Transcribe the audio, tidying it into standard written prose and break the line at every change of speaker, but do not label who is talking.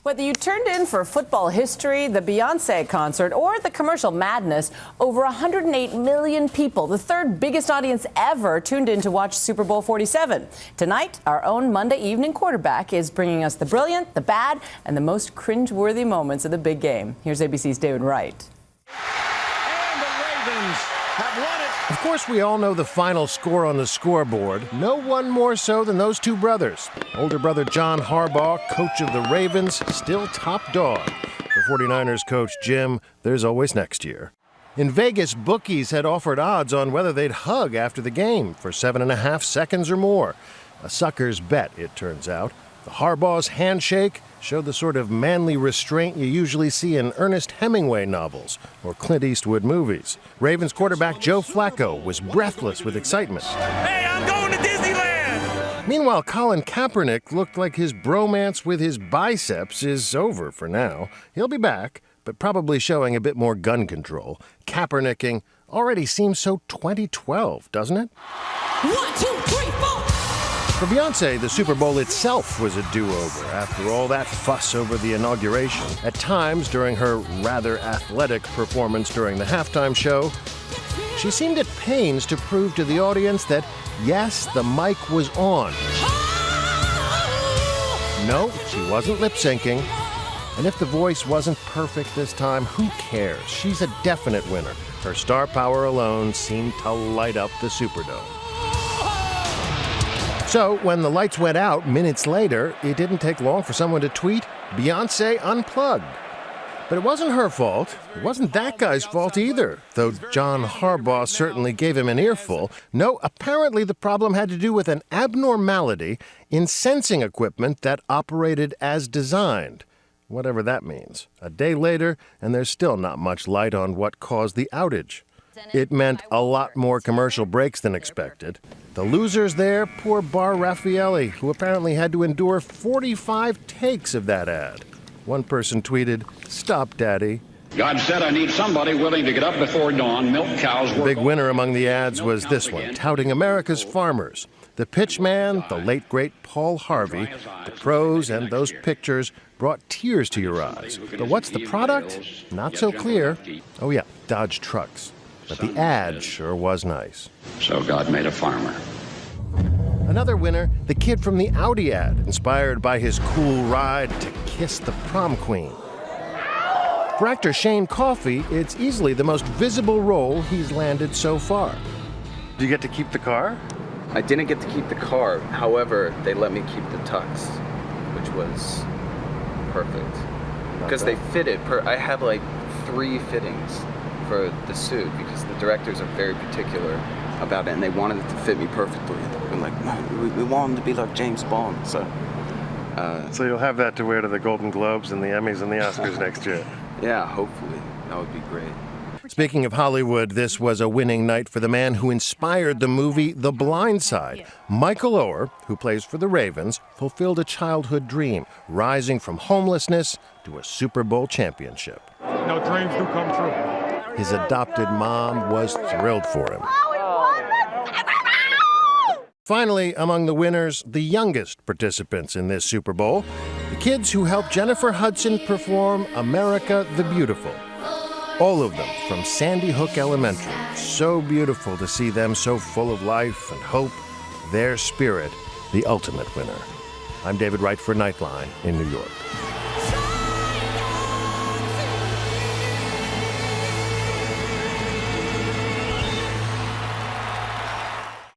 Whether you turned in for football history, the Beyoncé concert, or the commercial madness, over 108 million people, the third biggest audience ever, tuned in to watch Super Bowl 47. Tonight, our own Monday evening quarterback is bringing us the brilliant, the bad, and the most cringe-worthy moments of the big game. Here's ABC's David Wright.
And the Ravens have won it.
Of course, we all know the final score on the scoreboard. No one more so than those two brothers. Older brother John Harbaugh, coach of the Ravens, still top dog. For 49ers coach Jim, there's always next year. In Vegas, bookies had offered odds on whether they'd hug after the game for 7.5 seconds or more. A sucker's bet, it turns out. The Harbaugh's handshake showed the sort of manly restraint you usually see in Ernest Hemingway novels or Clint Eastwood movies. Ravens quarterback Joe Flacco was breathless with excitement.
Hey, I'm going to Disneyland!
Meanwhile, Colin Kaepernick looked like his bromance with his biceps is over for now. He'll be back, but probably showing a bit more gun control. Kaepernicking already seems so 2012, doesn't it?
1, 2, 3, 4.
For Beyoncé, the Super Bowl itself was a do-over after all that fuss over the inauguration. At times, during her rather athletic performance during the halftime show, she seemed at pains to prove to the audience that, yes, the mic was on. No, she wasn't lip-syncing. And if the voice wasn't perfect this time, who cares? She's a definite winner. Her star power alone seemed to light up the Superdome. So, when the lights went out minutes later, it didn't take long for someone to tweet, "Beyoncé unplugged." But it wasn't her fault. It wasn't that guy's fault either, though John Harbaugh certainly gave him an earful. No, apparently the problem had to do with an abnormality in sensing equipment that operated as designed. Whatever that means. A day later, and there's still not much light on what caused the outage. It meant a lot more commercial breaks than expected. The losers there, poor Bar Raffaelli, who apparently had to endure 45 takes of that ad. One person tweeted, "Stop, Daddy."
God said, I need somebody willing to get up before dawn, milk cows.
The big winner among the ads was this one, touting America's farmers. The pitchman, the late great Paul Harvey, the pros and those pictures brought tears to your eyes. But what's the product? Not so clear. Oh yeah, Dodge trucks. But the ad sure was nice.
So God made a farmer.
Another winner, the kid from the Audi ad, inspired by his cool ride to kiss the prom queen. For actor Shane Coffey, it's easily the most visible role he's landed so far. Do you get to keep the car?
I didn't get to keep the car. However, they let me keep the tux, which was perfect. Because they fitted. I had like 3 fittings for the suit because the directors are very particular about it and they wanted it to fit me perfectly. We're like, man, we want him to be like James Bond. So
you'll have that to wear to the Golden Globes and the Emmys and the Oscars next year.
Yeah, hopefully. That would be great.
Speaking of Hollywood, this was a winning night for the man who inspired the movie The Blind Side. Michael Oher, who plays for the Ravens, fulfilled a childhood dream, rising from homelessness to a Super Bowl championship.
No, dreams do come true.
His adopted mom was thrilled for him. Finally, among the winners, the youngest participants in this Super Bowl, the kids who helped Jennifer Hudson perform America the Beautiful. All of them from Sandy Hook Elementary. So beautiful to see them so full of life and hope. Their spirit, the ultimate winner. I'm David Wright for Nightline in New York.